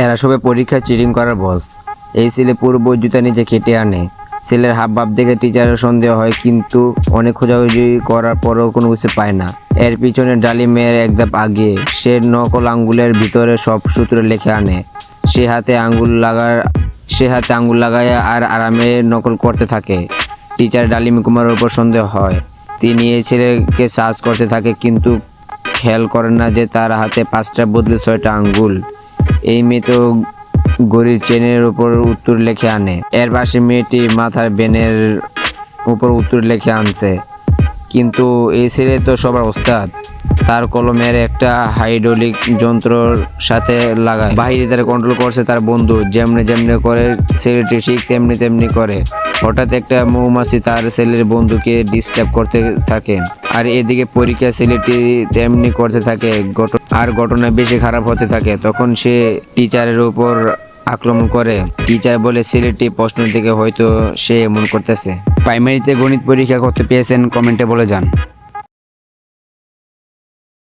এরা সবাই পরীক্ষায় চিটিং করার বস। এই ছেলে পুরো বৈদ্যুতা নিচে কেটে আনে। ছেলের হাব ভাব দেখে টিচারের সন্দেহ হয়, কিন্তু অনেক খোঁজাখুঁজি করার পরেও কোনো বুঝতে পায় না। এর পিছনে ডালিমের এক ধাপ আগে সে নকল আঙ্গুলের ভিতরে সব সূত্র লিখে আনে। সে হাতে আঙ্গুল লাগায় আর আরামে নকল করতে থাকে। টিচার ডালিম কুমারের উপর সন্দেহ হয়। তিনি এই ছেলেকে সার্চ করতে থাকে, কিন্তু খেয়াল করেন না যে তার হাতে 5টা বদলে 6টা আঙ্গুল। এই মেয়ে তো ঘড়ির চেনের উপর উত্তর লিখে আনে। এর পাশে মেয়েটি মাথার বেনের উপর উত্তর লিখে আনছে। কিন্তু এই ছেলে তো সবার ওস্তাদ। তার কলমের একটা হাইড্রোলিক যন্ত্রর সাথে লাগায়। বাহিরে তারা কন্ট্রোল করছে তার বন্ধু। যেমনে করে ছেলেটি ঠিক তেমনি করে। হঠাৎ একটা মৌমাছি তার ছেলের বন্ধুকে ডিস্টার্ব করতে থাকে। আর এদিকে পরীক্ষা ছেলেটি তেমনি করতে থাকে। ঘটনা বেশি খারাপ হতে থাকে। তখন সে টিচারের উপর আক্রমণ করে। টিচার বলে ছেলেটি প্রশ্ন থেকে হয়তো সে এমন করতেছে। প্রাইমারিতে গণিত পরীক্ষা কত পেয়েছেন কমেন্টে বলে যান।